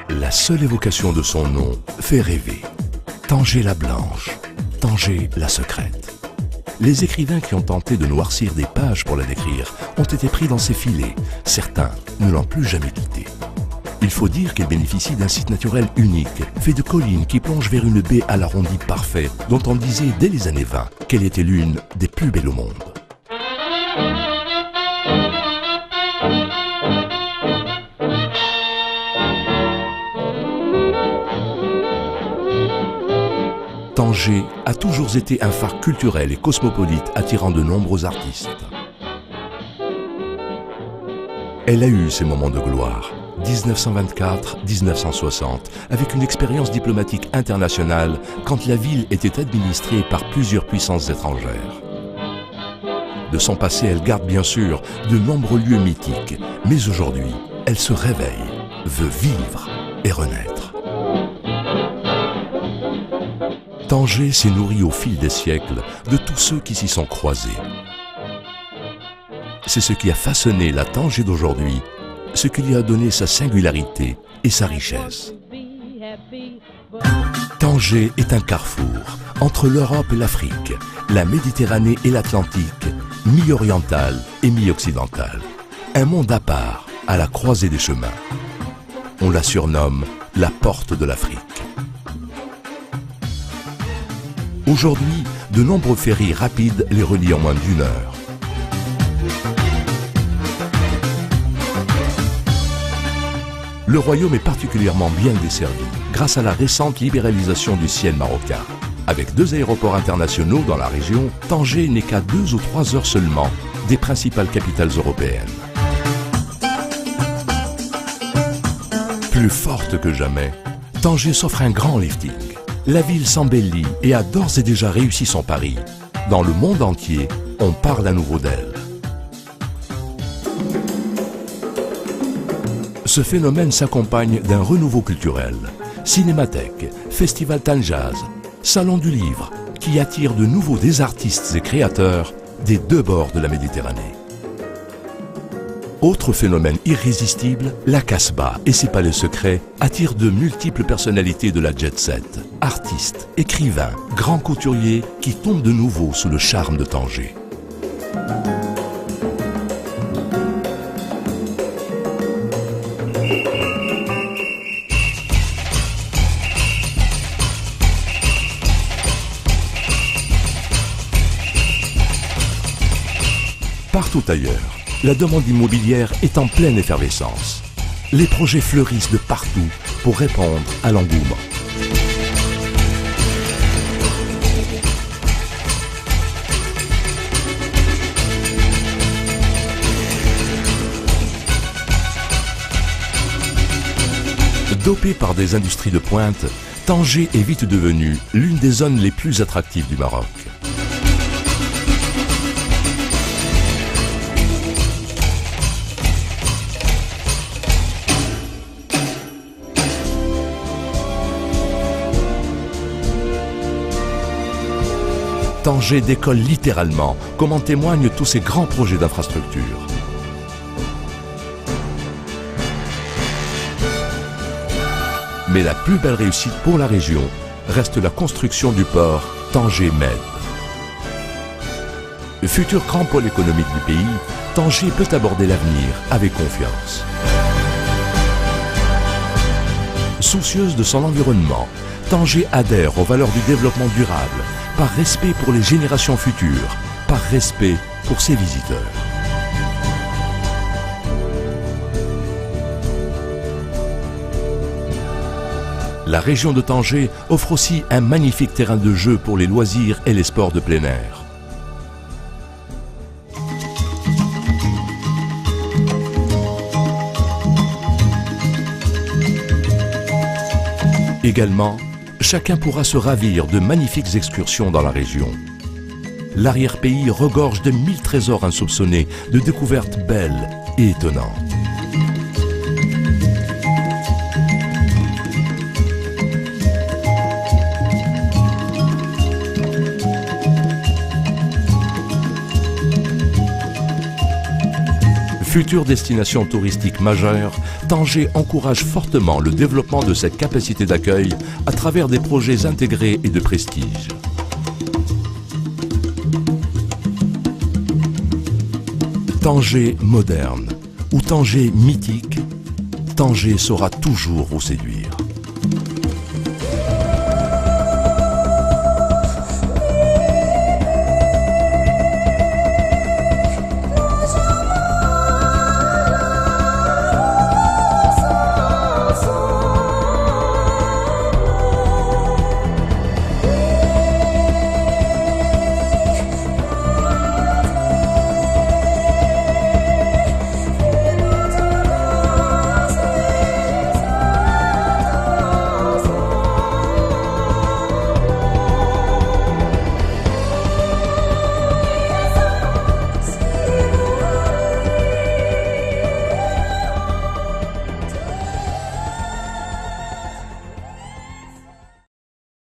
La seule évocation de son nom fait rêver. Tanger la Blanche, Tanger la Secrète. Les écrivains qui ont tenté de noircir des pages pour la décrire ont été pris dans ses filets. Certains ne l'ont plus jamais quitté. Il faut dire qu'elle bénéficie d'un site naturel unique, fait de collines qui plongent vers une baie à l'arrondi parfait, dont on disait dès les années 20 qu'elle était l'une des plus belles au monde. Tanger a toujours été un phare culturel et cosmopolite attirant de nombreux artistes. Elle a eu ses moments de gloire, 1924-1960, avec une expérience diplomatique internationale quand la ville était administrée par plusieurs puissances étrangères. De son passé, elle garde bien sûr de nombreux lieux mythiques, mais aujourd'hui, elle se réveille, veut vivre et renaître. Tanger s'est nourri au fil des siècles de tous ceux qui s'y sont croisés. C'est ce qui a façonné la Tanger d'aujourd'hui, ce qui lui a donné sa singularité et sa richesse. Tanger est un carrefour entre l'Europe et l'Afrique, la Méditerranée et l'Atlantique, mi-oriental et mi-occidental. Un monde à part, à la croisée des chemins. On la surnomme la porte de l'Afrique. Aujourd'hui, de nombreux ferries rapides les relient en moins d'1 heure. Le royaume est particulièrement bien desservi grâce à la récente libéralisation du ciel marocain. Avec 2 aéroports internationaux dans la région, Tanger n'est qu'à 2 ou 3 heures seulement des principales capitales européennes. Plus forte que jamais, Tanger s'offre un grand lifting. La ville s'embellit et a d'ores et déjà réussi son pari. Dans le monde entier, on parle à nouveau d'elle. Ce phénomène s'accompagne d'un renouveau culturel. Cinémathèque, festival Tanjaz, salon du livre, qui attire de nouveau des artistes et créateurs des 2 bords de la Méditerranée. Autre phénomène irrésistible, la Casbah et ses palais secrets attirent de multiples personnalités de la jet-set, artistes, écrivains, grands couturiers qui tombent de nouveau sous le charme de Tanger. Partout ailleurs, la demande immobilière est en pleine effervescence. Les projets fleurissent de partout pour répondre à l'engouement. Dopée par des industries de pointe, Tanger est vite devenue l'une des zones les plus attractives du Maroc. Tanger décolle littéralement, comme en témoignent tous ces grands projets d'infrastructure. Mais la plus belle réussite pour la région reste la construction du port Tanger-Med. Futur grand pôle économique du pays, Tanger peut aborder l'avenir avec confiance. Soucieuse de son environnement, Tanger adhère aux valeurs du développement durable, par respect pour les générations futures, par respect pour ses visiteurs. La région de Tanger offre aussi un magnifique terrain de jeu pour les loisirs et les sports de plein air. Également, chacun pourra se ravir de magnifiques excursions dans la région. L'arrière-pays regorge de 1000 trésors insoupçonnés, de découvertes belles et étonnantes. Future destination touristique majeure, Tanger encourage fortement le développement de cette capacité d'accueil à travers des projets intégrés et de prestige. Tanger moderne ou Tanger mythique, Tanger saura toujours vous séduire.